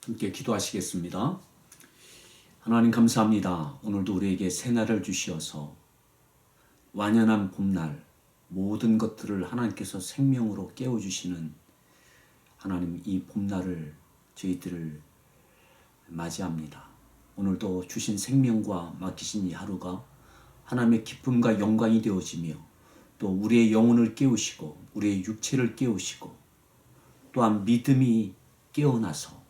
함께 기도하시겠습니다. 하나님 감사합니다. 오늘도 우리에게 새날을 주시어서 완연한 봄날 모든 것들을 하나님께서 생명으로 깨워주시는 하나님, 이 봄날을 저희들을 맞이합니다. 오늘도 주신 생명과 맡기신 이 하루가 하나님의 기쁨과 영광이 되어지며 또 우리의 영혼을 깨우시고 우리의 육체를 깨우시고 또한 믿음이 깨어나서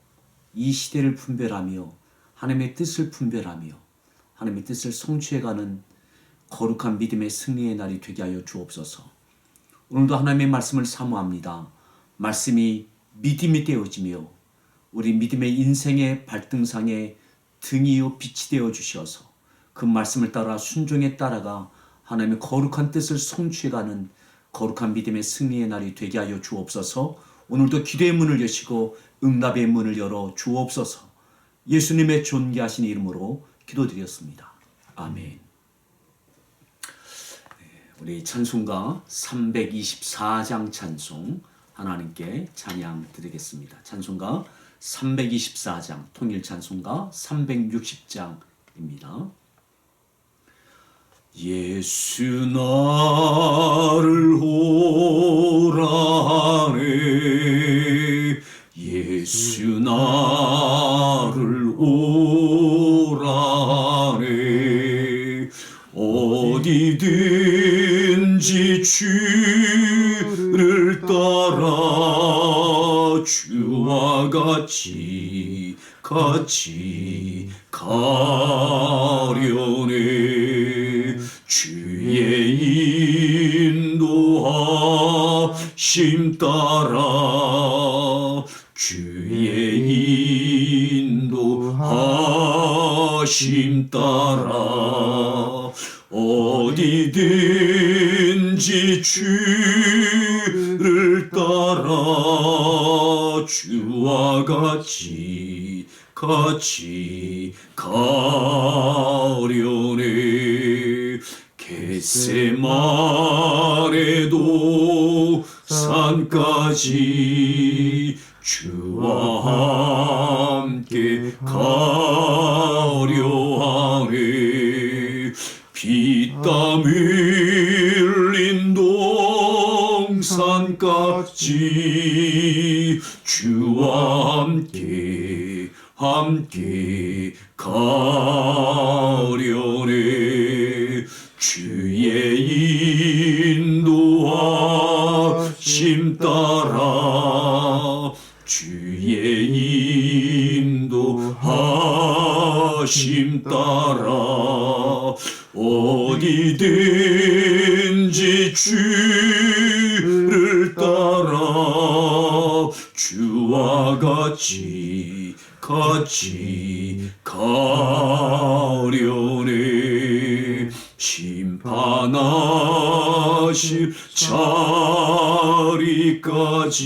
이 시대를 분별하며 하나님의 뜻을 분별하며 하나님의 뜻을 성취해가는 거룩한 믿음의 승리의 날이 되게 하여 주옵소서. 오늘도 하나님의 말씀을 사모합니다. 말씀이 믿음이 되어지며 우리 믿음의 인생의 발등상에 등이요 빛이 되어 주셔서 그 말씀을 따라 순종에 따라가 하나님의 거룩한 뜻을 성취해가는 거룩한 믿음의 승리의 날이 되게 하여 주옵소서. 오늘도 기도의 문을 여시고 응답의 문을 열어 주옵소서. 예수님의 존귀하신 이름으로 기도드렸습니다. 아멘. 우리 찬송가 324장 찬송 하나님께 찬양 드리겠습니다. 찬송가 324장, 통일 찬송가 360장입니다. 예수 나를 오라네, 예수 나를 오라네, 어디든지 주를 따라 주와 같이 가려네. 주의 인도하심 따라 주의 인도하심 따라 어디든지 주를 따라 주와 같이 가려네. 겟세마네도 산까지 주와 함께 가려하네. 피땀 흘린 동산까지 주와 함께 가려네. 주의 인도하심 따라 주의 인도하심 따라 어디든지 주를 따라 주와 같이 가려네. 심판하실 자리까지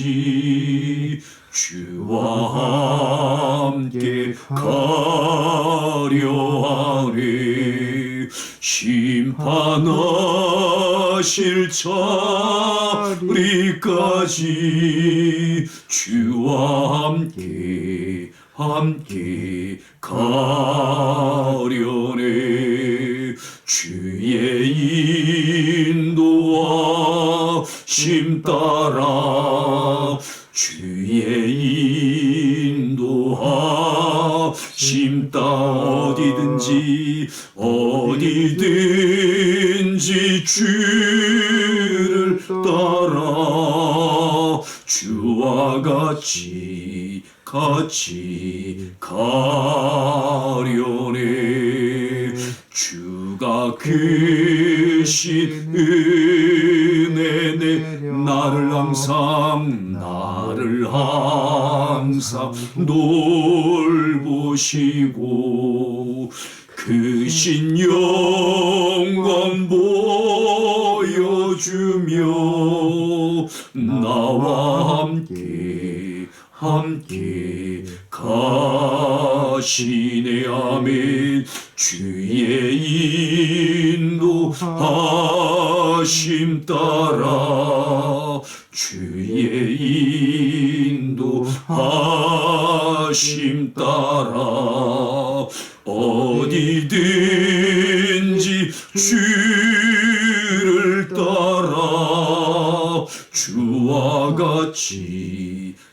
주와 함께 가려하네. 심판하실 자리까지 주와 함께 가려네. 주의 인도하심 따라 주의 인도하심 따라 어디든지 주를 따라 주와 같이 가려네. 주가 크신 은혜 내 나를 항상 돌보시고 크신 영광 보여주며 나와 함께 가시네. 아멘. 주의 인도하심 따라 주의 인도하심 인도하심 따라 어디든지 주를 따라 주와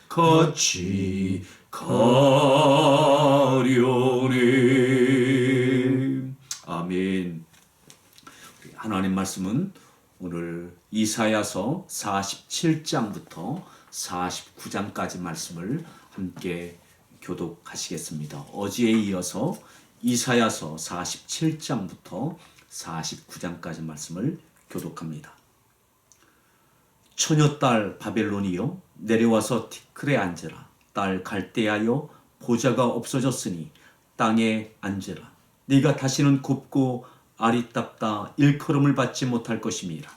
같이 가려네. 아멘. 하나님 말씀은 오늘 이사야서 47장부터 49장까지 말씀을 함께 교독하시겠습니다. 어제에 이어서 이사야서 47장부터 49장까지 말씀을 교독합니다. 처녀딸 바벨론이여 내려와서 티끌에 앉으라. 딸 갈대아여 보좌가 없어졌으니 땅에 앉으라. 네가 다시는 곱고 아리답다 일컬음을 받지 못할 것임이라.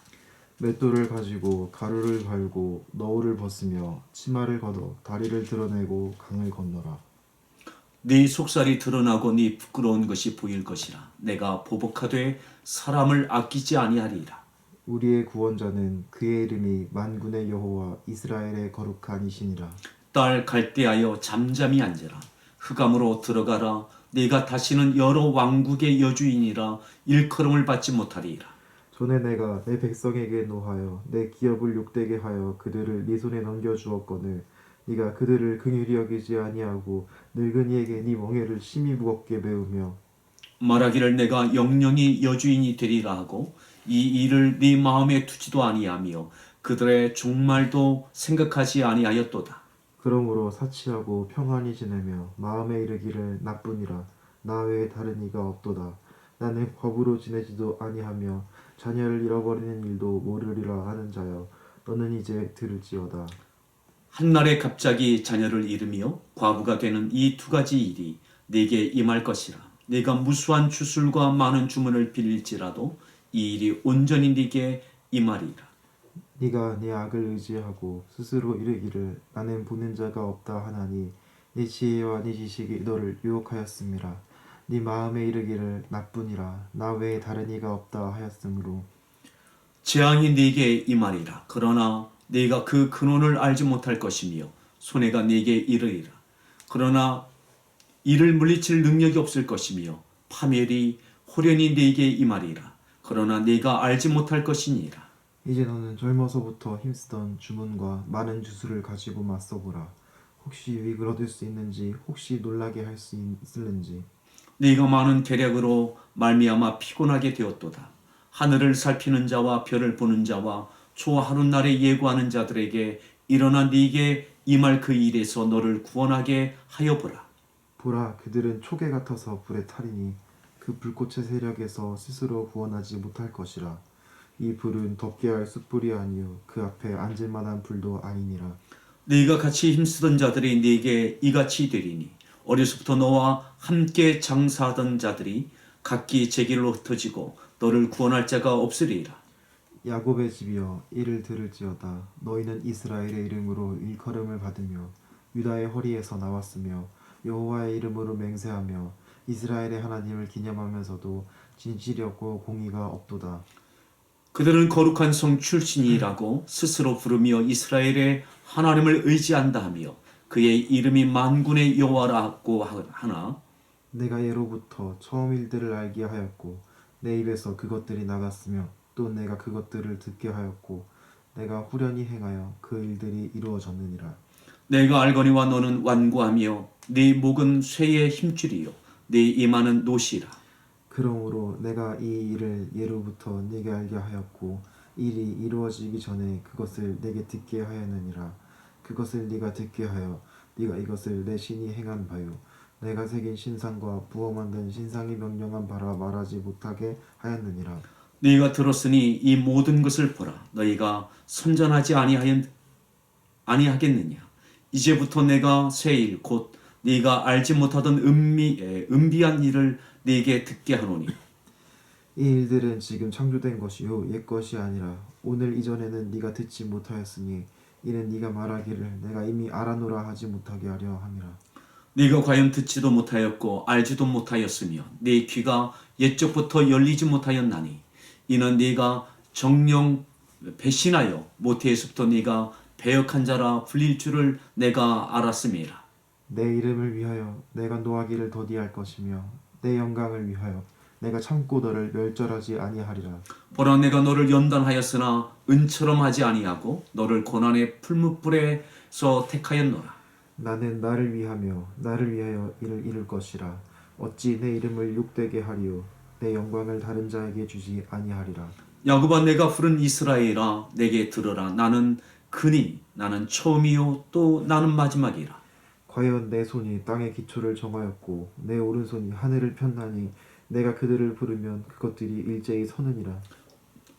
맷돌을 가지고 가루를 갈고 너울을 벗으며 치마를 걷어 다리를 드러내고 강을 건너라. 네 속살이 드러나고 네 부끄러운 것이 보일 것이라. 내가 보복하되 사람을 아끼지 아니하리라. 우리의 구원자는 그의 이름이 만군의 여호와 이스라엘의 거룩한 이시니라. 딸 갈대하여 잠잠히 앉으라. 흑암으로 들어가라. 네가 다시는 여러 왕국의 여주인이라 일컬음을 받지 못하리라. 전에 내가 내 백성에게 노하여 내 기업을 욕되게 하여 그들을 네 손에 넘겨주었거늘 네가 그들을 긍휼히 여기지 아니하고 늙은이에게 네 멍에를 심히 무겁게 메우며 말하기를 내가 영영이 여주인이 되리라 하고 이 일을 네 마음에 두지도 아니하며 그들의 종말도 생각하지 아니하였도다. 그러므로 사치하고 평안히 지내며 마음에 이르기를 나뿐이라 나 외에 다른 이가 없도다. 나는 법으로 지내지도 아니하며 자녀를 잃어버리는 일도 모르리라 하는 자여 너는 이제 들을지어다. 한날에 갑자기 자녀를 잃으며 과부가 되는 이 두 가지 일이 네게 임할 것이라. 네가 무수한 주술과 많은 주문을 빌릴지라도 이 일이 온전히 네게 임하리라. 네가 네 악을 의지하고 스스로 이르기를 나는 보는 자가 없다 하나니 네 지혜와 네 지식이 너를 유혹하였음이라. 네 마음에 이르기를 나뿐이라 나 외에 다른 이가 없다 하였으므로 재앙이 네게 임하리라. 그러나 네가 그 근원을 알지 못할 것이며 손해가 네게 이르리라. 그러나 이를 물리칠 능력이 없을 것이며 파멸이 호련히 네게 임하리라. 그러나 네가 알지 못할 것이니라. 이제 너는 젊어서부터 힘쓰던 주문과 많은 주술을 가지고 맞서보라. 혹시 유익을 얻을 수 있는지 혹시 놀라게 할 수 있을는지. 네가 많은 계략으로 말미암아 피곤하게 되었도다. 하늘을 살피는 자와 별을 보는 자와 초 하룻날에 예고하는 자들에게 일어나 네게 임할 그 일에서 너를 구원하게 하여 보라. 보라 그들은 초계 같아서 불에 타리니 그 불꽃의 세력에서 스스로 구원하지 못할 것이라. 이 불은 덮게 할 숯불이 아니요 그 앞에 앉을 만한 불도 아니니라. 네가 같이 힘쓰던 자들이 네게 이같이 되리니 어려서부터 너와 함께 장사하던 자들이 각기 제 길로 흩어지고 너를 구원할 자가 없으리라. 야곱의 집이여 이를 들을지어다. 너희는 이스라엘의 이름으로 일컬음을 받으며 유다의 허리에서 나왔으며 여호와의 이름으로 맹세하며 이스라엘의 하나님을 기념하면서도 진실이 없고 공의가 없도다. 그들은 거룩한 성 출신이라고 스스로 부르며 이스라엘의 하나님을 의지한다 하며 그의 이름이 만군의 여호와라고 하나 내가 예로부터 처음 일들을 알게 하였고 내 입에서 그것들이 나갔으며 또 내가 그것들을 듣게 하였고 내가 후련히 행하여 그 일들이 이루어졌느니라. 내가 알거니와 너는 완고하며 네 목은 쇠의 힘줄이요 네 이마는 노시라. 그러므로 내가 이 일을 예로부터 네게 알게 하였고 일이 이루어지기 전에 그것을 내게 듣게 하였느니라. 그것을 네가 듣게 하여 네가 이것을 내 신이 행한 바요 내가 새긴 신상과 부어 만든 신상이 명령한 바라 말하지 못하게 하였느니라. 네가 들었으니 이 모든 것을 보라. 너희가 선전하지 아니하겠느냐. 이제부터 내가 새 일 곧 네가 알지 못하던 은비한 일을 네게 듣게 하노니 이 일들은 지금 창조된 것이요 옛 것이 아니라 오늘 이전에는 네가 듣지 못하였으니 이는 네가 말하기를 내가 이미 알아노라 하지 못하게 하려 함이라. 네가 과연 듣지도 못하였고 알지도 못하였으며 네 귀가 옛적부터 열리지 못하였나니 이는 네가 정령 배신하여 모태에서부터 네가 배역한 자라 불릴 줄을 내가 알았음이라. 내 이름을 위하여 내가 노하기를 더디할 것이며 내 영광을 위하여 내가 참고 너를 멸절하지 아니하리라. 보라 내가 너를 연단하였으나 은처럼 하지 아니하고 너를 고난의 풀무불에서 택하였노라. 나는 나를 위하며 나를 위하여 이를 이룰 것이라. 어찌 내 이름을 욕되게 하리요 내 영광을 다른 자에게 주지 아니하리라. 야곱아 내가 부른 이스라엘아 내게 들으라. 나는 그니 나는 처음이요 또 나는 마지막이라. 과연 내 손이 땅의 기초를 정하였고 내 오른손이 하늘을 폈나니 내가 그들을 부르면 그것들이 일제히 서느니라.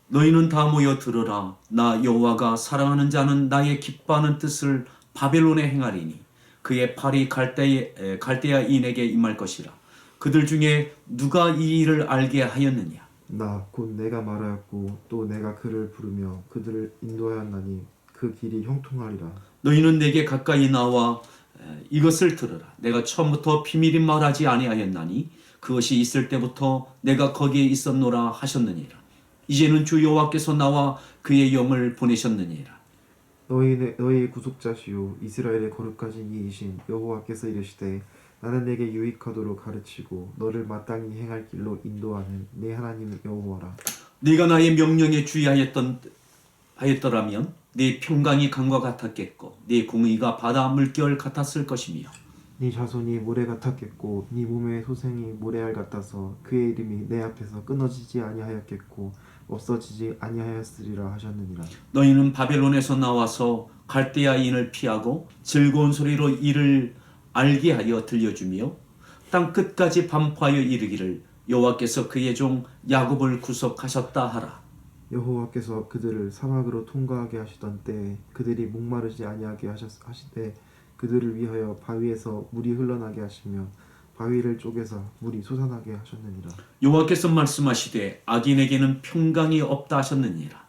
너희는 다 모여 들으라. 나 여호와가 사랑하는 자는 나의 기뻐하는 뜻을 바벨론에 행하리니 그의 팔이 갈대아인에게 임할 것이라. 그들 중에 누가 이 일을 알게 하였느냐. 나 곧 내가 말하였고 또 내가 그를 부르며 그들을 인도하였나니 그 길이 형통하리라. 너희는 내게 가까이 나와 이것을 들으라. 내가 처음부터 비밀인 말하지 아니하였나니 그것이 있을 때부터 내가 거기에 있었노라 하셨느니라. 이제는 주 여호와께서 나와 그의 영을 보내셨느니라. 너희의 구속자시요 이스라엘의 거룩하신 이이신 여호와께서 이르시되 나는 내게 유익하도록 가르치고 너를 마땅히 행할 길로 인도하는 내 하나님 여호와라. 네가 나의 명령에 하였더라면 네 평강이 강과 같았겠고 네 공의가 바다 물결 같았을 것이며 네 자손이 모래 같았겠고 네 몸의 소생이 모래알 같아서 그의 이름이 내 앞에서 끊어지지 아니하였겠고 없어지지 아니하였으리라 하셨느니라. 너희는 바벨론에서 나와서 갈대아인을 피하고 즐거운 소리로 이를 알게 하여 들려주며 땅 끝까지 반포하여 이르기를 여호와께서 그의 종 야곱을 구속하셨다 하라. 여호와께서 그들을 사막으로 통과하게 하시던 때에 그들이 목마르지 아니하게 하시되 그들을 위하여 바위에서 물이 흘러나게 하시며 바위를 쪼개서 물이 솟아나게 하셨느니라. 여호와께서 말씀하시되 악인에게는 평강이 없다 하셨느니라.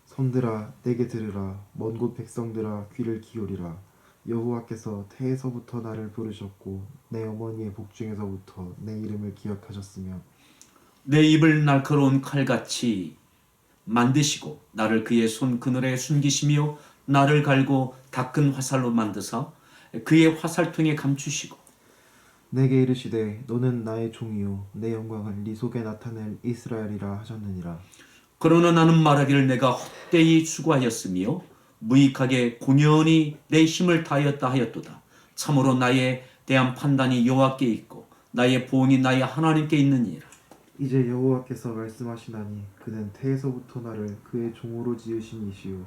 섬들아 내게 들으라. 먼 곳 백성들아 귀를 기울이라. 여호와께서 태에서부터 나를 부르셨고 내 어머니의 복중에서부터 내 이름을 기억하셨으며 내 입을 날카로운 칼같이 만드시고 나를 그의 손 그늘에 숨기시며 나를 갈고 닦은 화살로 만드사 그의 화살통에 감추시고 내게 이르시되 너는 나의 종이요 내 영광을 네 속에 나타낼 이스라엘이라 하셨느니라. 그러나 나는 말하기를 내가 헛되이 수고하였으며 무익하게 공연히 내 힘을 다하였다 하였도다. 참으로 나에 대한 판단이 여호와께 있고 나의 보응이 나의 하나님께 있느니라. 이제 여호와께서 말씀하시나니 그는 태에서부터 나를 그의 종으로 지으신 이시요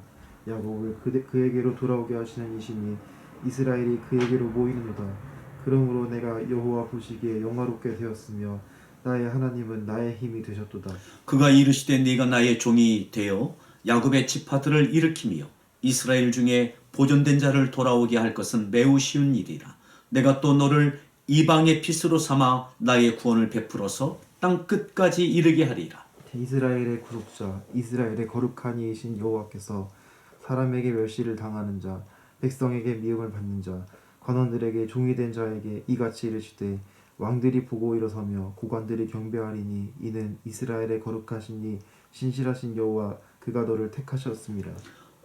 야곱을 그에게로 돌아오게 하시는 이시니 이스라엘이 그에게로 모이는도다. 그러므로 내가 여호와 보시기에 영화롭게 되었으며 나의 하나님은 나의 힘이 되셨도다. 그가 이르시되 네가 나의 종이 되어 야곱의 지파들을 일으키며 이스라엘 중에 보존된 자를 돌아오게 할 것은 매우 쉬운 일이라. 내가 또 너를 이방의 핏으로 삼아 나의 구원을 베풀어서 땅 끝까지 이르게 하리라. 이스라엘의 구속자 이스라엘의 거룩한 이이신 여호와께서 사람에게 멸시를 당하는 자 백성에게 미움을 받는 자 관원들에게 종이 된 자에게 이같이 이르시되 왕들이 보고 일어서며 고관들이 경배하리니 이는 이스라엘의 거룩하신 이 신실하신 여호와 그가 너를 택하셨습니다.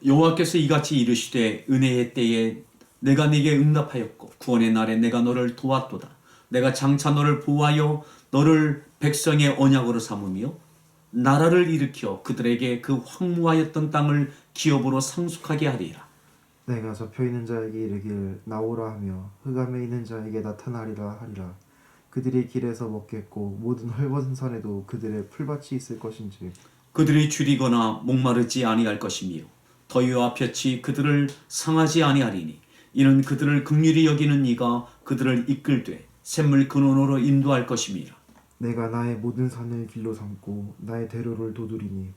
여호와께서 이같이 이르시되 은혜의 때에 내가 네게 응답하였고 구원의 날에 내가 너를 도왔도다. 내가 장차 너를 보호하여 너를 백성의 언약으로 삼으며 나라를 일으켜 그들에게 그 황무하였던 땅을 기업으로 상속하게 하리라. 내가 접혀있는 자에게 이르기를 나오라 하며 흑암에 있는 자에게 나타나리라 하리라. 그들이 길에서 먹겠고 모든 헐벗은 산에도 그들의 풀밭이 있을 것인지 그들이 줄이거나 목마르지 아니할 것이며 더위와 볕이 그들을 상하지 아니하리니 이는 그들을 긍휼히 여기는 이가 그들을 이끌되 샘물 근원으로 인도할 것임이라. 내가 나의 모든 산을 길로 삼고 나의 대로를 도두리니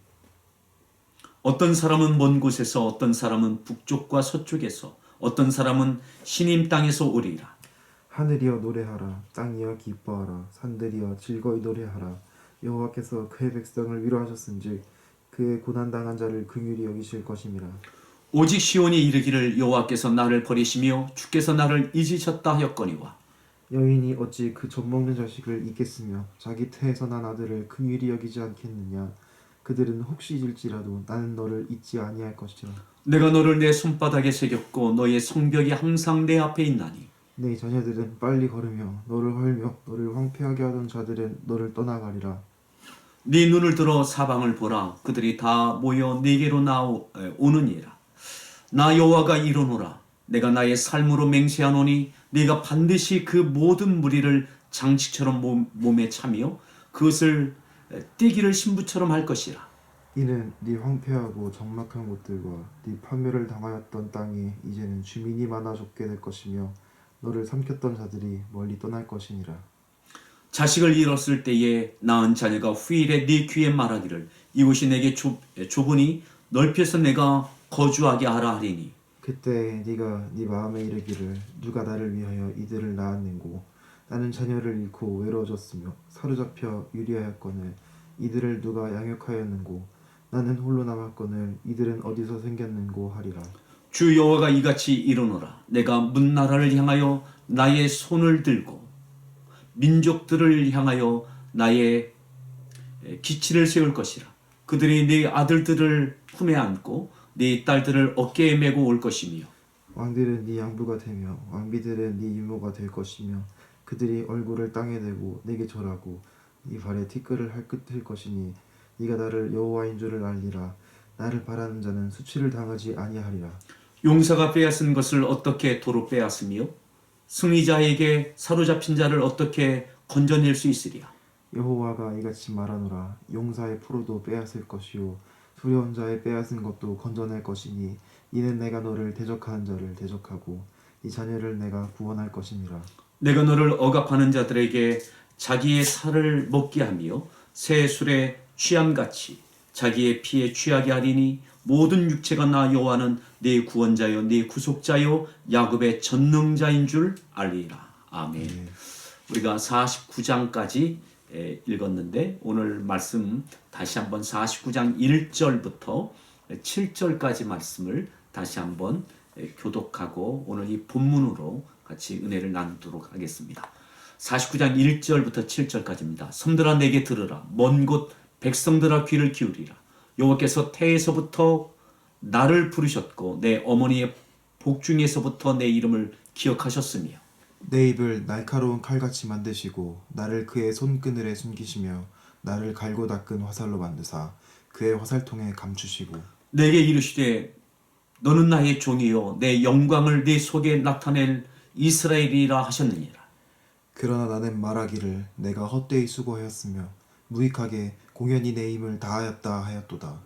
어떤 사람은 먼 곳에서 어떤 사람은 북쪽과 서쪽에서 어떤 사람은 시님 땅에서 오리라. 하늘이여 노래하라. 땅이여 기뻐하라. 산들이여 즐거이 노래하라. 여호와께서 그의 백성을 위로하셨은즉 그의 고난당한 자를 긍휼히 여기실 것임이라. 오직 시온이 이르기를 여호와께서 나를 버리시며 주께서 나를 잊으셨다 하였거니와 여인이 어찌 그 젖먹는 자식을 잊겠으며 자기 태에서 난 아들을 긍휼히 여기지 않겠느냐. 그들은 혹시 잊을지라도 나는 너를 잊지 아니할 것이라. 내가 너를 내 손바닥에 새겼고 너의 성벽이 항상 내 앞에 있나니 네 자녀들은 빨리 걸으며 너를 헐며 너를 황폐하게 하던 자들은 너를 떠나가리라. 네 눈을 들어 사방을 보라. 그들이 다 모여 네게로 나오느니라. 나 여호와가 이르노라. 내가 나의 삶으로 맹세하노니 네가 반드시 그 모든 무리를 장식처럼 몸에 차며 그것을 띠기를 신부처럼 할 것이라. 이는 네 황폐하고 적막한 곳들과 네 파멸을 당하였던 땅에 이제는 주민이 많아 좁게 될 것이며 너를 삼켰던 자들이 멀리 떠날 것이니라. 자식을 잃었을 때에 낳은 자녀가 후일에 네 귀에 말하기를 이곳이 내게 좁으니 넓혀서 내가 거주하게 하라 하리니 그때 네가 네 마음에 이르기를 누가 나를 위하여 이들을 낳았는고 나는 자녀를 잃고 외로워졌으며 사로잡혀 유리하였거늘 이들을 누가 양육하였는고 나는 홀로 남았거늘 이들은 어디서 생겼는고 하리라. 주 여호와가 이같이 이르노라. 내가 문나라를 향하여 나의 손을 들고 민족들을 향하여 나의 기치를 세울 것이라. 그들이 네 아들들을 품에 안고 네 딸들을 어깨에 메고 올 것이며 왕들은 네 양부가 되며 왕비들은 네 이모가 될 것이며 그들이 얼굴을 땅에 대고 내게 절하고 네 발에 티끌을 핥을 것이니 네가 나를 여호와인 줄을 알리라. 나를 바라는 자는 수치를 당하지 아니하리라. 용사가 빼앗은 것을 어떻게 도로 빼앗으며 승리자에게 사로잡힌 자를 어떻게 건져낼 수 있으리야. 여호와가 이같이 말하노라. 용사의 포로도 빼앗을 것이요 두려운 자의 빼앗은 것도 건져낼 것이니 이는 내가 너를 대적하는 자를 대적하고 이 자녀를 내가 구원할 것이니라. 내가 너를 억압하는 자들에게 자기의 살을 먹게 하며 새 술에 취함같이 자기의 피에 취하게 하리니 모든 육체가 나 여호와는 네 구원자요 네 구속자요 야곱의 전능자인 줄 알리라. 아멘. 우리가 49장까지 읽었는데 오늘 말씀 다시 한번 49장 1절부터 7절까지 말씀을 다시 한번 교독하고 오늘 이 본문으로 같이 은혜를 나누도록 하겠습니다. 49장 1절부터 7절까지입니다. 섬들아 내게 들으라. 먼 곳 백성들아 귀를 기울이라. 여호와께서 태에서부터 나를 부르셨고 내 어머니의 복중에서부터 내 이름을 기억하셨으며 내 입을 날카로운 칼같이 만드시고 나를 그의 손그늘에 숨기시며 나를 갈고 닦은 화살로 만드사 그의 화살통에 감추시고 내게 이르시되 너는 나의 종이요 내 영광을 네 속에 나타낼 이스라엘이라 하셨느니라. 그러나 나는 말하기를 내가 헛되이 수고하였으며 무익하게 공연히 내 힘을 다하였다 하였도다.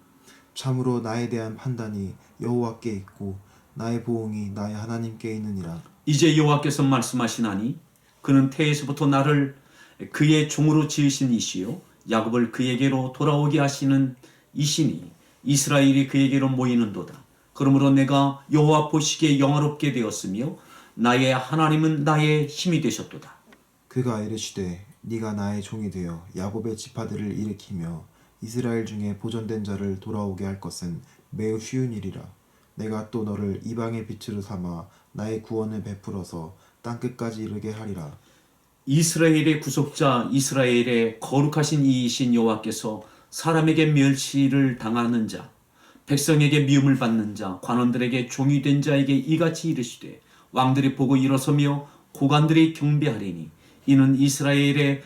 참으로 나에 대한 판단이 여호와께 있고 나의 보응이 나의 하나님께 있느니라. 이제 여호와께서 말씀하시나니 그는 태에서부터 나를 그의 종으로 지으신 이시요 야곱을 그에게로 돌아오게 하시는 이시니 이스라엘이 그에게로 모이는도다. 그러므로 내가 여호와 보시기에 영화롭게 되었으며 나의 하나님은 나의 힘이 되셨도다. 그가 이르시되 네가 나의 종이 되어 야곱의 지파들을 일으키며 이스라엘 중에 보존된 자를 돌아오게 할 것은 매우 쉬운 일이라. 내가 또 너를 이방의 빛으로 삼아 나의 구원을 베풀어서 땅끝까지 이르게 하리라. 이스라엘의 구속자 이스라엘의 거룩하신 이이신 여호와께서 사람에게 멸시를 당하는 자 백성에게 미움을 받는 자 관원들에게 종이 된 자에게 이같이 이르시되 왕들이 보고 일어서며 고관들이 경배하리니 이는 이스라엘의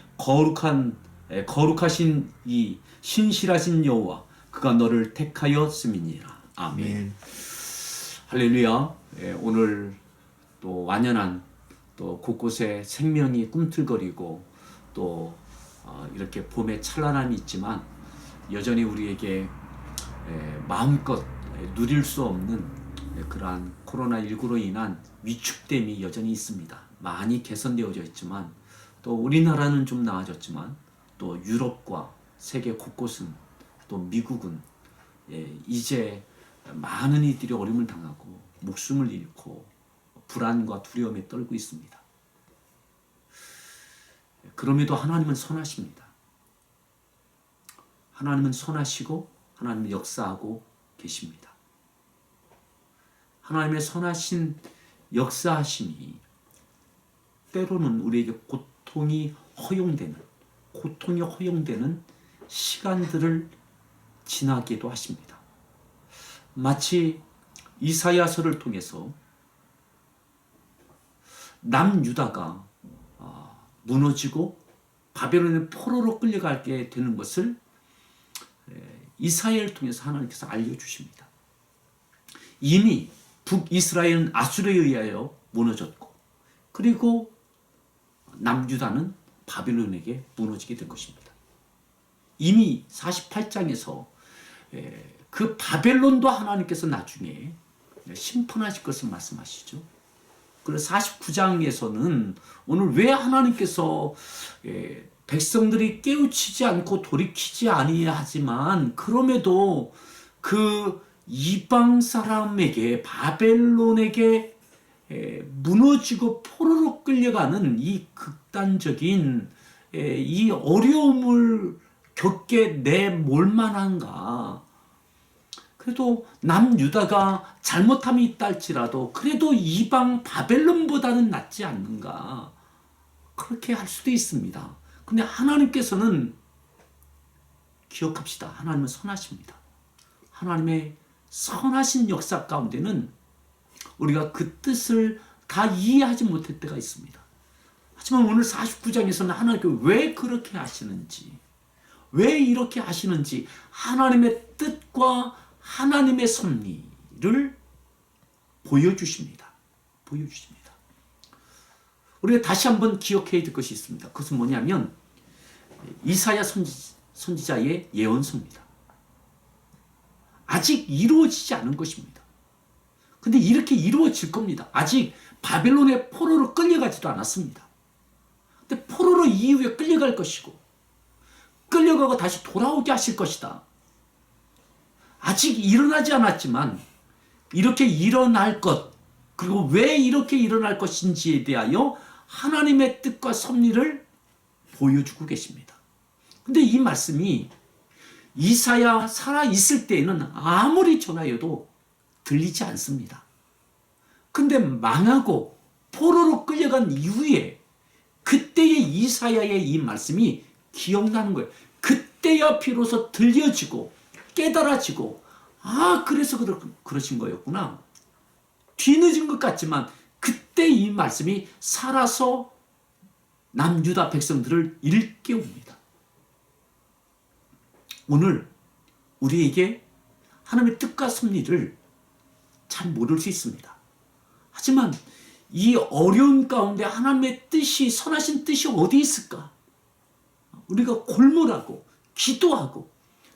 거룩하신 이 신실하신 여호와 그가 너를 택하였음이니라. 아멘. 아멘. 할렐루야. 오늘 또 완연한 또 곳곳에 생명이 꿈틀거리고 또 이렇게 봄의 찬란함이 있지만 여전히 우리에게 마음껏 누릴 수 없는 그러한 코로나19로 인한 위축됨이 여전히 있습니다. 많이 개선되어져 있지만 또 우리나라는 좀 나아졌지만 또 유럽과 세계 곳곳은 또 미국은 이제 많은 이들이 어려움을 당하고 목숨을 잃고 불안과 두려움에 떨고 있습니다. 그럼에도 하나님은 선하십니다. 하나님은 선하시고 하나님은 역사하고 계십니다. 하나님의 선하신 역사하심이 때로는 우리에게 고통이 허용되는 시간들을 지나기도 하십니다. 마치 이사야서를 통해서 남유다가 무너지고 바벨론의 포로로 끌려가게 되는 것을 이사야를 통해서 하나님께서 알려주십니다. 이미 북이스라엘은 아수르에 의하여 무너졌고, 그리고 남유다는 바벨론에게 무너지게 될 것입니다. 이미 48장에서 그 바벨론도 하나님께서 나중에 심판하실 것을 말씀하시죠. 그래서 49장에서는 오늘 왜 하나님께서 백성들이 깨우치지 않고 돌이키지 아니하지만 그럼에도 그 이방 사람에게, 바벨론에게 무너지고 포로로 끌려가는 이 극단적인 이 어려움을 겪게 내몰 만한가. 그래도 남유다가 잘못함이 있다 할지라도 그래도 이방 바벨론보다는 낫지 않는가, 그렇게 할 수도 있습니다. 근데 하나님께서는 기억합시다. 하나님은 선하십니다. 하나님의 선하신 역사 가운데는 우리가 그 뜻을 다 이해하지 못할 때가 있습니다. 하지만 오늘 49장에서는 하나님께서 왜 그렇게 하시는지, 왜 이렇게 하시는지 하나님의 뜻과 하나님의 섭리를 보여주십니다. 보여주십니다. 우리가 다시 한번 기억해야 될 것이 있습니다. 그것은 뭐냐면 이사야 선지자의 예언서입니다. 아직 이루어지지 않은 것입니다. 근데 이렇게 이루어질 겁니다. 아직 바벨론의 포로로 끌려가지도 않았습니다. 근데 포로로 이후에 끌려갈 것이고, 끌려가고 다시 돌아오게 하실 것이다. 아직 일어나지 않았지만 이렇게 일어날 것, 그리고 왜 이렇게 일어날 것인지에 대하여 하나님의 뜻과 섭리를 보여주고 계십니다. 근데 이 말씀이 이사야 살아있을 때에는 아무리 전하여도 들리지 않습니다. 근데 망하고 포로로 끌려간 이후에 그때의 이사야의 이 말씀이 기억나는 거예요. 그때야 비로소 들려지고 깨달아지고, 그래서 그러신 거였구나. 뒤늦은 것 같지만 그때 이 말씀이 살아서 남유다 백성들을 일깨웁니다. 오늘 우리에게 하나님의 뜻과 섭리를 잘 모를 수 있습니다. 하지만 이 어려운 가운데 하나님의 뜻이, 선하신 뜻이 어디 있을까? 우리가 골몰하고 기도하고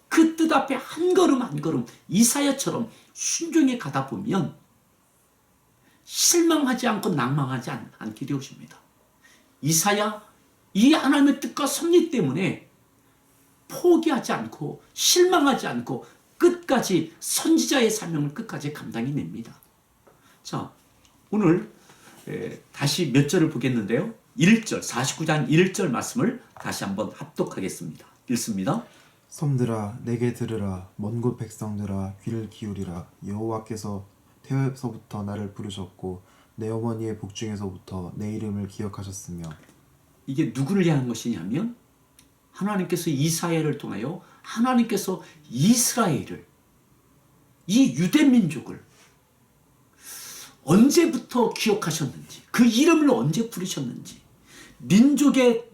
그 뜻 앞에 한 걸음 한 걸음 이사야처럼 순종해 가다 보면 실망하지 않고 낭망하지 않게 되어집니다. 이사야, 이 하나님의 뜻과 섭리 때문에 포기하지 않고 실망하지 않고 끝까지 선지자의 사명을 끝까지 감당해 냅니다. 자, 오늘 다시 몇 절을 보겠는데요. 1절, 49장 1절 말씀을 다시 한번 합독하겠습니다. 읽습니다. 섬들아 내게 들으라, 먼 곳 백성들아 귀를 기울이라. 여호와께서 태에서부터 나를 부르셨고 내 어머니의 복중에서부터 내 이름을 기억하셨으며. 이게 누구를 향한 것이냐면 하나님께서 이사야를 통하여 하나님께서 이스라엘을, 이 유대민족을 언제부터 기억하셨는지, 그 이름을 언제 부르셨는지, 민족의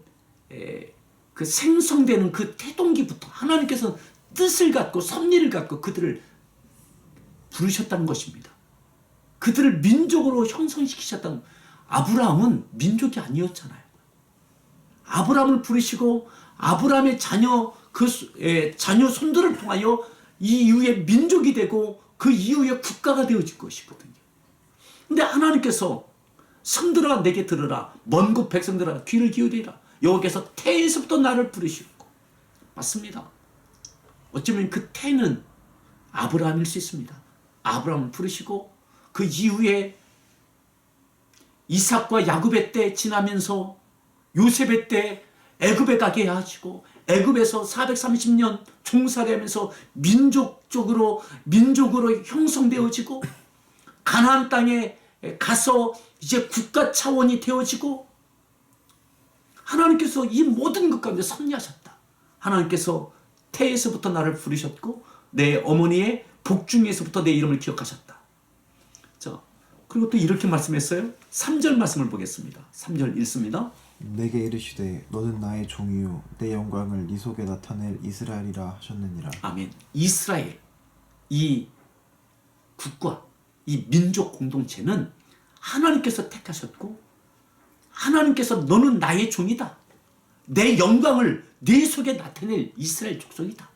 그 생성되는 그 태동기부터 하나님께서 뜻을 갖고 섭리를 갖고 그들을 부르셨다는 것입니다. 그들을 민족으로 형성시키셨다는. 아브라함은 민족이 아니었잖아요. 아브라함을 부르시고 아브라함의 자녀, 자녀 손들을 통하여 이 이후에 민족이 되고 그 이후에 국가가 되어질 것이거든요. 근데 하나님께서 섬들아 내게 들으라, 먼 곳 백성들아 귀를 기울이라. 여기에서 태에서부터 나를 부르시고. 맞습니다. 어쩌면 그 태는 아브라함일 수 있습니다. 아브라함을 부르시고 그 이후에 이삭과 야곱의 때 지나면서 요셉의 때 애굽에 가게 하시고 애굽에서 430년 종살이하면서 민족으로 형성되어지고 가나안 땅에 가서 이제 국가 차원이 되어지고, 하나님께서 이 모든 것 가운데 섭리하셨다. 하나님께서 태에서부터 나를 부르셨고 내 어머니의 복중에서부터 내 이름을 기억하셨다. 자, 그리고 또 이렇게 말씀했어요. 3절 말씀을 보겠습니다. 3절 읽습니다. 내게 이르시되 너는 나의 종이요 내 영광을 네 속에 나타낼 이스라엘이라 하셨느니라. 아멘. 이스라엘, 이 국가, 이 민족 공동체는 하나님께서 택하셨고 하나님께서 너는 나의 종이다. 내 영광을 네 속에 나타낼 이스라엘 족속이다.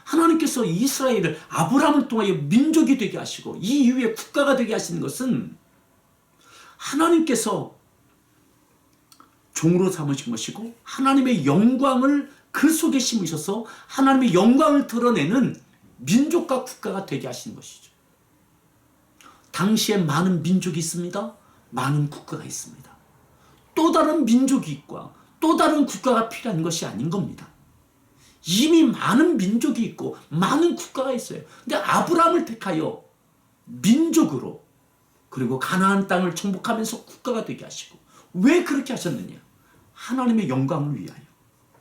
하나님께서 이스라엘을 아브라함을 통하여 민족이 되게 하시고 이 이후에 국가가 되게 하시는 것은 하나님께서 종으로 삼으신 것이고 하나님의 영광을 그 속에 심으셔서 하나님의 영광을 드러내는 민족과 국가가 되게 하시는 것이죠. 당시에 많은 민족이 있습니다. 많은 국가가 있습니다. 또 다른 민족이 있고 또 다른 국가가 필요한 것이 아닌 겁니다. 이미 많은 민족이 있고 많은 국가가 있어요. 근데 아브라함을 택하여 민족으로 그리고 가나안 땅을 정복하면서 국가가 되게 하시고 왜 그렇게 하셨느냐? 하나님의 영광을 위하여.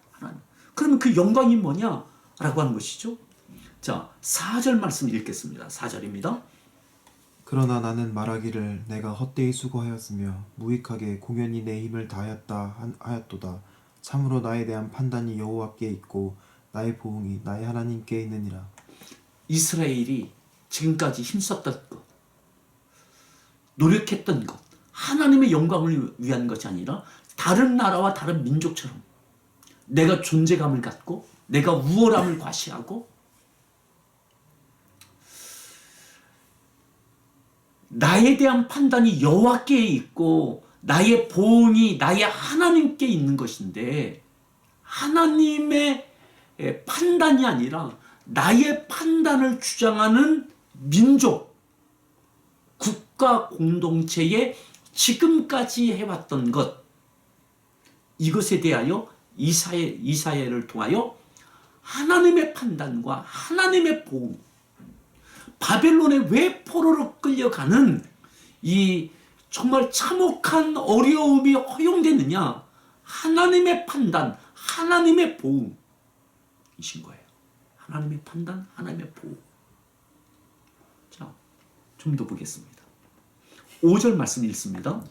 하나님. 그러면 그 영광이 뭐냐라고 하는 것이죠. 자, 4절 말씀 읽겠습니다. 4절입니다. 그러나 나는 말하기를 내가 헛되이 수고하였으며 무익하게 공연히 내 힘을 다하였다 하였도다. 참으로 나에 대한 판단이 여호와께 있고 나의 보응이 나의 하나님께 있느니라. 이스라엘이 지금까지 힘썼던 것, 노력했던 것, 하나님의 영광을 위한 것이 아니라 다른 나라와 다른 민족처럼 내가 존재감을 갖고 내가 우월함을 과시하고 나에 대한 판단이 여호와께 있고 나의 보응이 나의 하나님께 있는 것인데 하나님의 판단이 아니라 나의 판단을 주장하는 민족, 국가 공동체에 지금까지 해왔던 것, 이것에 대하여 이사야를 통하여 하나님의 판단과 하나님의 보응, 바벨론에 왜 포로로 끌려가는 이 정말 참혹한 어려움이 허용되느냐? 하나님의 판단, 하나님의 보응이신 거예요. 하나님의 판단, 하나님의 보응. 자, 좀 더 보겠습니다. 5절 말씀 읽습니다.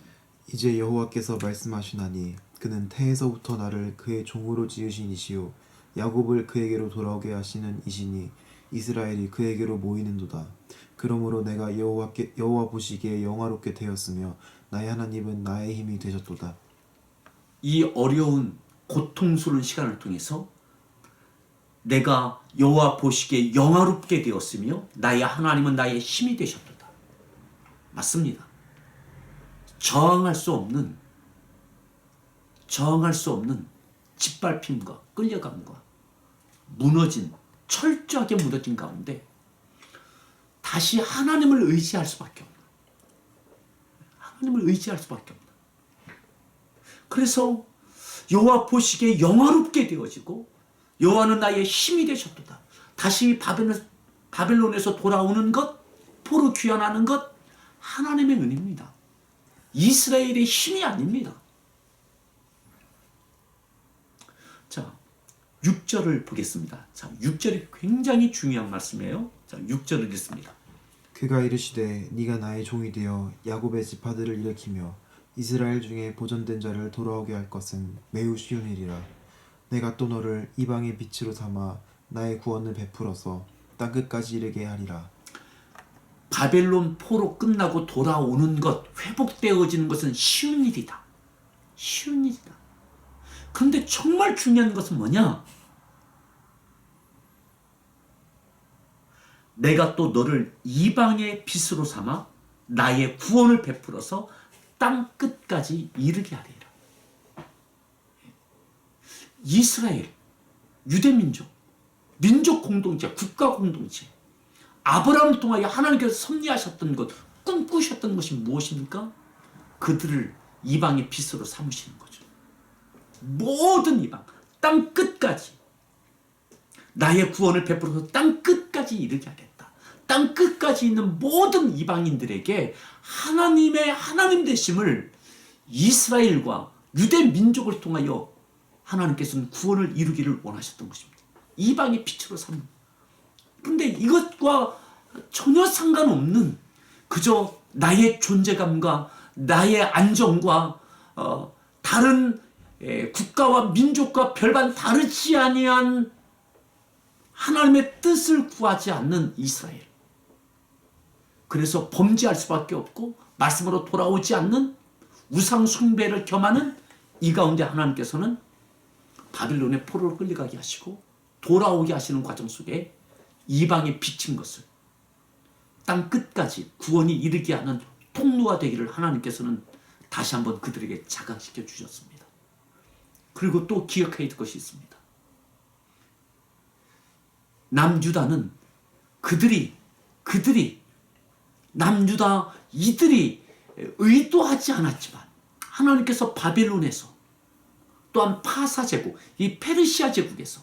이제 여호와께서 말씀하시나니 그는 태에서부터 나를 그의 종으로 지으신 이시요 야곱을 그에게로 돌아오게 하시는 이시니 이스라엘이 그에게로 모이는도다. 그러므로 내가 여호와 보시기에 영화롭게 되었으며 나의 하나님은 나의 힘이 되셨도다. 이 어려운 고통스러운 시간을 통해서 내가 여호와 보시기에 영화롭게 되었으며 나의 하나님은 나의 힘이 되셨도다. 맞습니다. 저항할 수 없는 짓밟힘과 끌려감과 철저하게 무너진 가운데 다시 하나님을 의지할 수밖에 없는, 하나님을 의지할 수밖에 없는. 그래서 여호와 보시기에 영화롭게 되어지고 여호와는 나의 힘이 되셨도다. 다시 바벨론에서 돌아오는 것, 포로 귀환하는 것, 하나님의 은혜입니다. 이스라엘의 힘이 아닙니다. 자, 6절을 보겠습니다. 자, 6절이 굉장히 중요한 말씀이에요. 자, 6절을 읽습니다. 그가 이르시되 네가 나의 종이 되어 야곱의 지파들을 일으키며 이스라엘 중에 보존된 자를 돌아오게 할 것은 매우 쉬운 일이라. 내가 또 너를 이방의 빛으로 삼아 나의 구원을 베풀어서 땅끝까지 이르게 하리라. 바벨론 포로 끝나고 돌아오는 것, 회복되어지는 것은 쉬운 일이다. 쉬운 일이다. 그런데 정말 중요한 것은 뭐냐? 내가 또 너를 이방의 빛으로 삼아 나의 구원을 베풀어서 땅 끝까지 이르게 하리라. 이스라엘, 유대민족, 민족 공동체, 국가 공동체, 아브라함을 통하여 하나님께서 섭리하셨던 것, 꿈꾸셨던 것이 무엇입니까? 그들을 이방의 빛으로 삼으시는 거죠. 모든 이방, 땅 끝까지 나의 구원을 베풀어서 땅 끝까지 이르게 하겠다. 땅 끝까지 있는 모든 이방인들에게 하나님의 하나님 되심을 이스라엘과 유대 민족을 통하여 하나님께서는 구원을 이루기를 원하셨던 것입니다. 이방의 빛으로 삼는. 그런데 이것과 전혀 상관없는 그저 나의 존재감과 나의 안정과 다른 국가와 민족과 별반 다르지 아니한 하나님의 뜻을 구하지 않는 이스라엘. 그래서 범죄할 수밖에 없고 말씀으로 돌아오지 않는 우상 숭배를 겸하는 이 가운데 하나님께서는 바빌론의 포로로 끌려가게 하시고 돌아오게 하시는 과정 속에 이방에 비친 것을 땅 끝까지 구원이 이르게 하는 통로가 되기를 하나님께서는 다시 한번 그들에게 자각시켜 주셨습니다. 그리고 또 기억해야 될 것이 있습니다. 남유다는 그들이 남유다 이들이 의도하지 않았지만 하나님께서 바벨론에서 또한 파사 제국, 이 페르시아 제국에서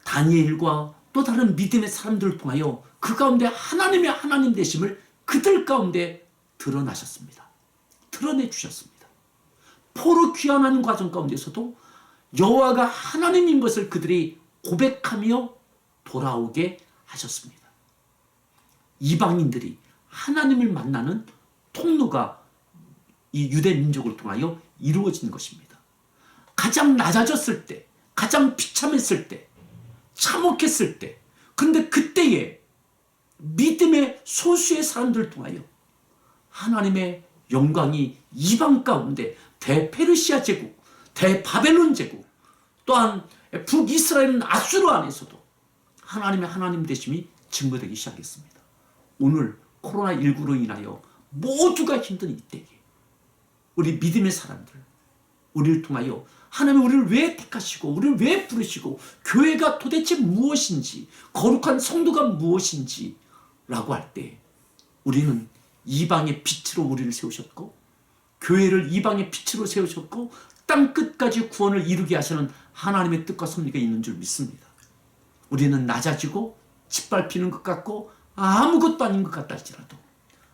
다니엘과 또 다른 믿음의 사람들을 통하여 그 가운데 하나님의 하나님 되심을 그들 가운데 드러나셨습니다. 드러내 주셨습니다. 포로 귀환하는 과정 가운데서도 여호와가 하나님인 것을 그들이 고백하며 돌아오게 하셨습니다. 이방인들이 하나님을 만나는 통로가 이 유대 민족을 통하여 이루어지는 것입니다. 가장 낮아졌을 때, 가장 비참했을 때, 참혹했을 때, 그런데 그때에 믿음의 소수의 사람들을 통하여 하나님의 영광이 이방 가운데 대페르시아 제국, 대바벨론 제국, 또한 북이스라엘 아수르 안에서도 하나님의 하나님 되심이 증거되기 시작했습니다. 오늘 코로나19로 인하여 모두가 힘든 이때에 우리 믿음의 사람들, 우리를 통하여 하나님이 우리를 왜 택하시고 우리를 왜 부르시고 교회가 도대체 무엇인지, 거룩한 성도가 무엇인지 라고 할 때 우리는 이방의 빛으로 우리를 세우셨고 교회를 이방의 빛으로 세우셨고 땅 끝까지 구원을 이루게 하시는 하나님의 뜻과 섭리가 있는 줄 믿습니다. 우리는 낮아지고 짓밟히는 것 같고 아무것도 아닌 것 같다 할지라도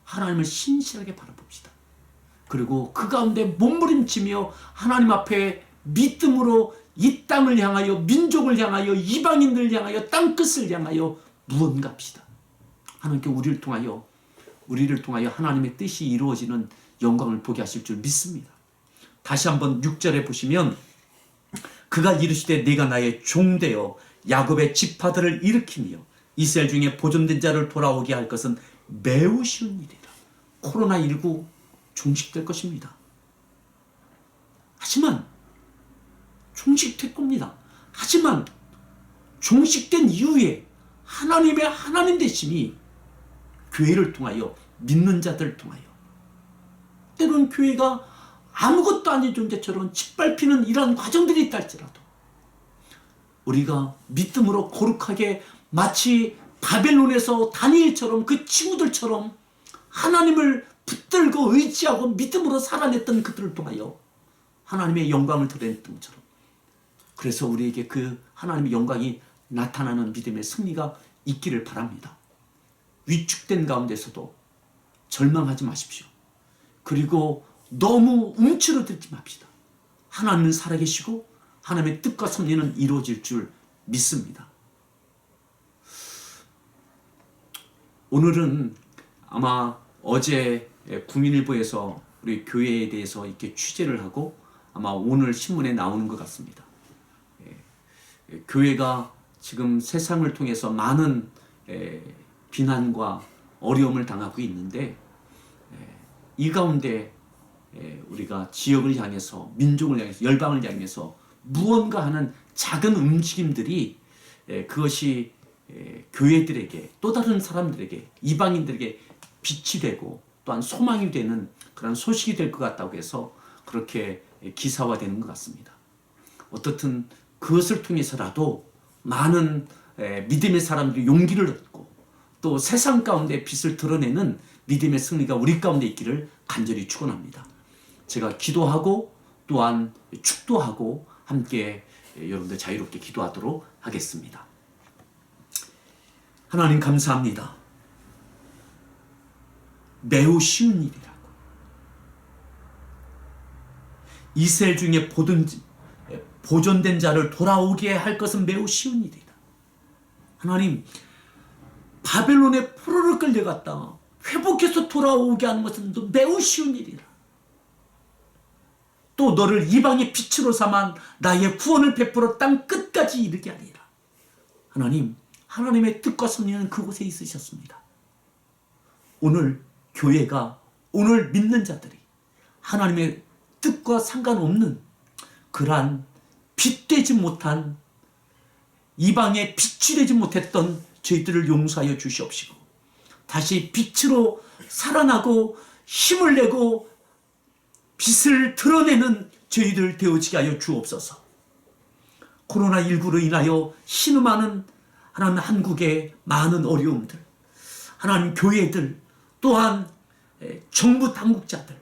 하나님을 신실하게 바라봅시다. 그리고 그 가운데 몸부림치며 하나님 앞에 믿음으로 이 땅을 향하여, 민족을 향하여, 이방인들을 향하여, 땅끝을 향하여 무언가 합시다. 하나님께 우리를 통하여 하나님의 뜻이 이루어지는 영광을 보게 하실 줄 믿습니다. 다시 한번 6절에 보시면 그가 이르시되 내가 나의 종되어 야곱의 지파들을 일으키며 이스라엘 중에 보존된 자를 돌아오게 할 것은 매우 쉬운 일이라. 코로나19 종식될 것입니다. 하지만 종식될 겁니다. 하지만 종식된 이후에 하나님의 하나님 되심이 교회를 통하여, 믿는 자들을 통하여, 때로는 교회가 아무것도 아닌 존재처럼 짓밟히는 이러한 과정들이 있다 할지라도 우리가 믿음으로 거룩하게 마치 바벨론에서 다니엘처럼 그 친구들처럼 하나님을 붙들고 의지하고 믿음으로 살아냈던 그들을 통하여 하나님의 영광을 드러냈던 것처럼, 그래서 우리에게 그 하나님의 영광이 나타나는 믿음의 승리가 있기를 바랍니다. 위축된 가운데서도 절망하지 마십시오. 그리고 너무 움츠러들지 맙시다. 하나님은 살아계시고 하나님의 뜻과 섭리는 이루어질 줄 믿습니다. 오늘은 아마 어제 국민일보에서 우리 교회에 대해서 이렇게 취재를 하고 아마 오늘 신문에 나오는 것 같습니다. 교회가 지금 세상을 통해서 많은 비난과 어려움을 당하고 있는데 이 가운데 우리가 지역을 향해서, 민족을 향해서, 열방을 향해서 무언가 하는 작은 움직임들이 그것이 교회들에게, 또 다른 사람들에게, 이방인들에게 빛이 되고 또한 소망이 되는 그런 소식이 될 것 같다고 해서 그렇게 기사화되는 것 같습니다. 어떻든 그것을 통해서라도 많은 믿음의 사람들이 용기를 얻고 또 세상 가운데 빛을 드러내는 믿음의 승리가 우리 가운데 있기를 간절히 축원합니다. 제가 기도하고 또한 축도하고 함께 여러분들 자유롭게 기도하도록 하겠습니다. 하나님 감사합니다. 매우 쉬운 일이라고. 이스라엘 중에 보존된 자를 돌아오게 할 것은 매우 쉬운 일이다. 하나님, 바벨론의 포로를 끌려갔다 회복해서 돌아오게 하는 것은 또 매우 쉬운 일이라. 또 너를 이방의 빛으로 삼아 나의 구원을 베풀어 땅 끝까지 이르게 하리라. 하나님, 하나님의 뜻과 섭리는 그곳에 있으셨습니다. 오늘 교회가, 오늘 믿는 자들이 하나님의 뜻과 상관없는 그러한 빛되지 못한, 이방에 빛이 되지 못했던 저희들을 용서하여 주시옵시고 다시 빛으로 살아나고 힘을 내고 빛을 드러내는 저희들 되어지게 하여 주옵소서. 코로나19로 인하여 신음하는 하나님 한국의 많은 어려움들, 하나님 교회들, 또한 정부 당국자들,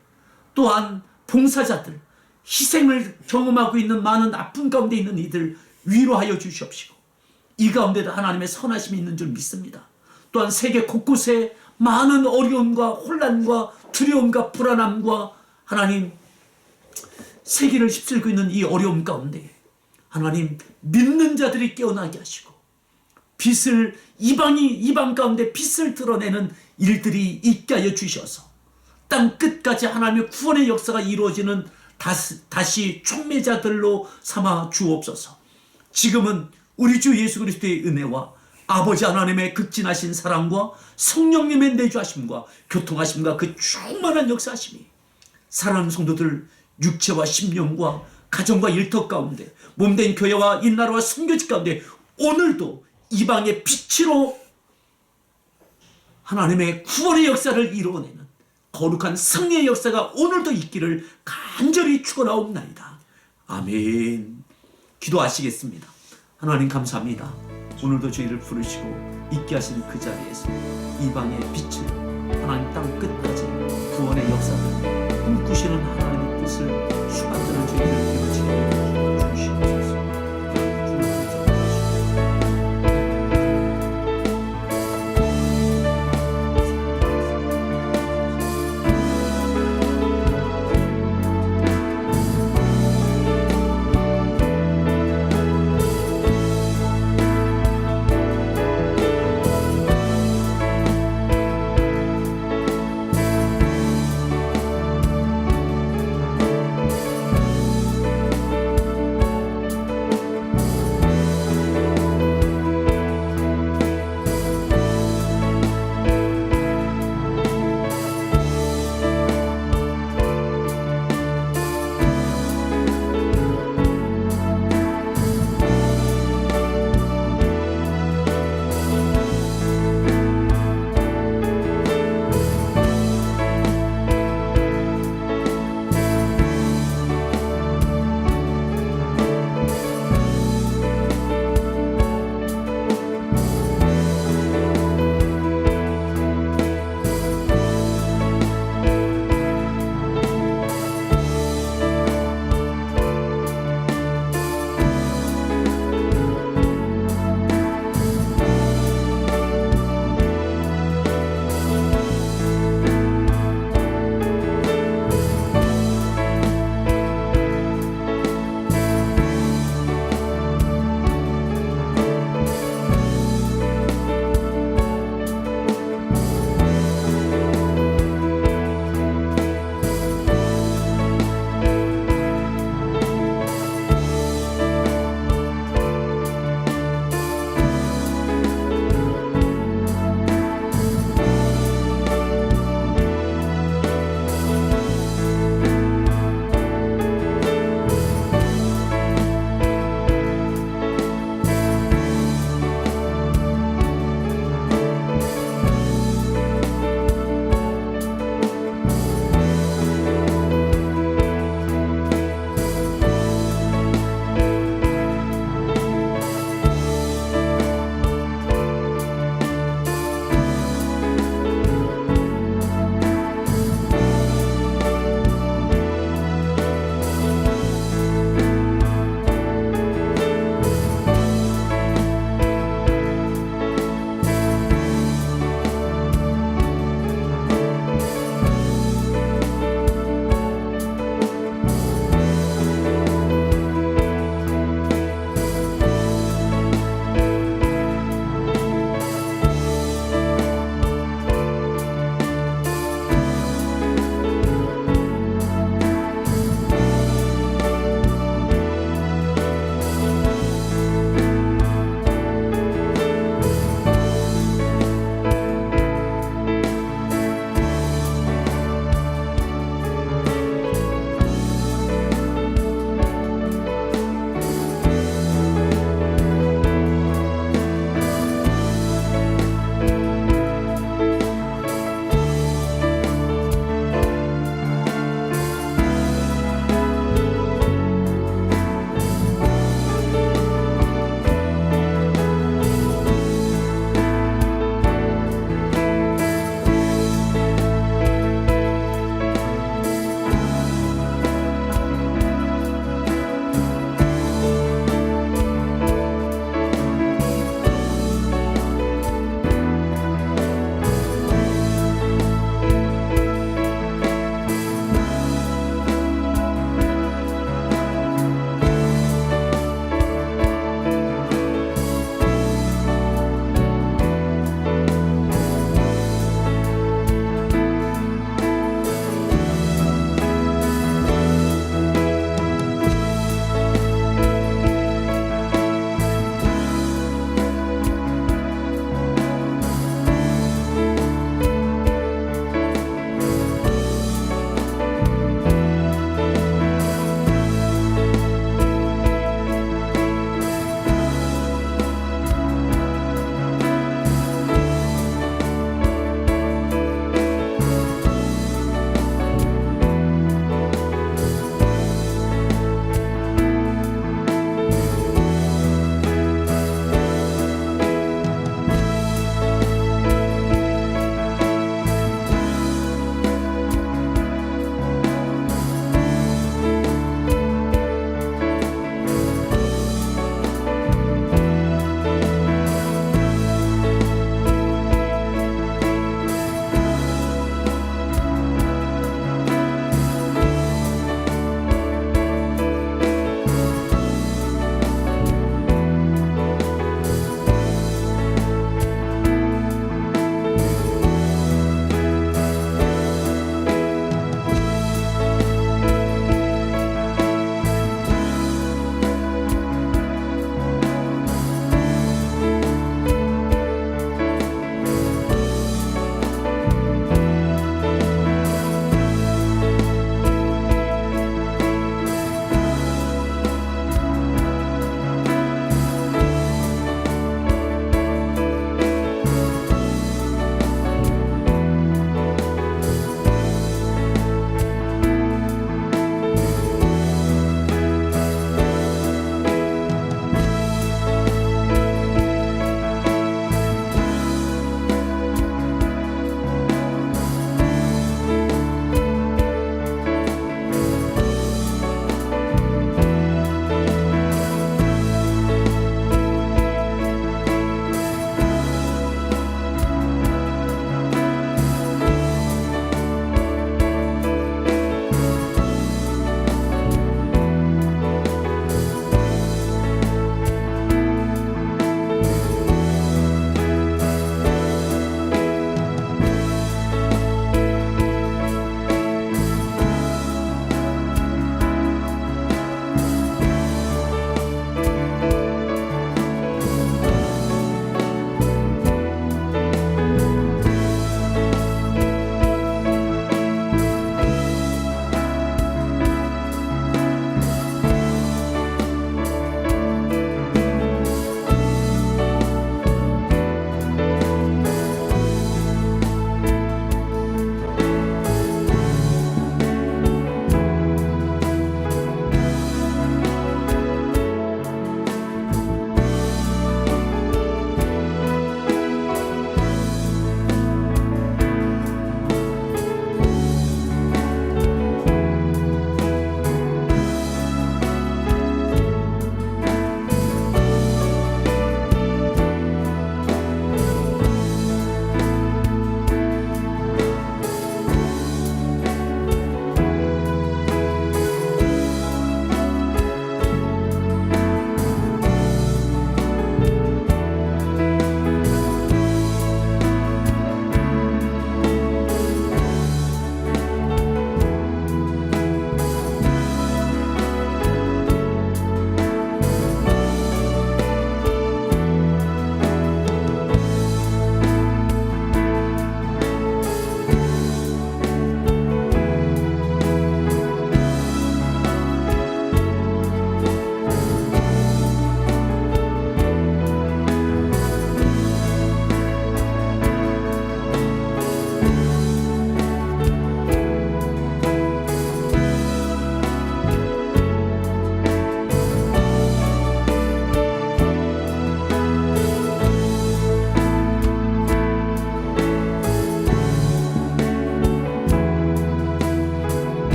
또한 봉사자들, 희생을 경험하고 있는 많은 아픔 가운데 있는 이들 위로하여 주시옵시고 이 가운데도 하나님의 선하심이 있는 줄 믿습니다. 또한 세계 곳곳에 많은 어려움과 혼란과 두려움과 불안함과 하나님 세계를 휩쓸고 있는 이 어려움 가운데 하나님 믿는 자들이 깨어나게 하시고 빛을 이방 가운데 빛을 드러내는 일들이 있게 하여 주셔서 땅 끝까지 하나님의 구원의 역사가 이루어지는 다시 촉매자들로 삼아 주옵소서. 지금은 우리 주 예수 그리스도의 은혜와 아버지 하나님의 극진하신 사랑과 성령님의 내주하심과 교통하심과 그 충만한 역사하심이 사랑하는 성도들 육체와 심령과 가정과 일터 가운데 몸된 교회와 이 나라와 선교직 가운데 오늘도 이방의 빛으로 하나님의 구원의 역사를 이루어내는 거룩한 승리의 역사가 오늘도 있기를 간절히 축원하옵나이다. 아멘. 기도하시겠습니다. 하나님 감사합니다. 오늘도 저희를 부르시고 있게 하시는 그 자리에서 이방의 빛을 하나님 땅 끝까지 구원의 역사를 꿈꾸시는 하나님의 뜻을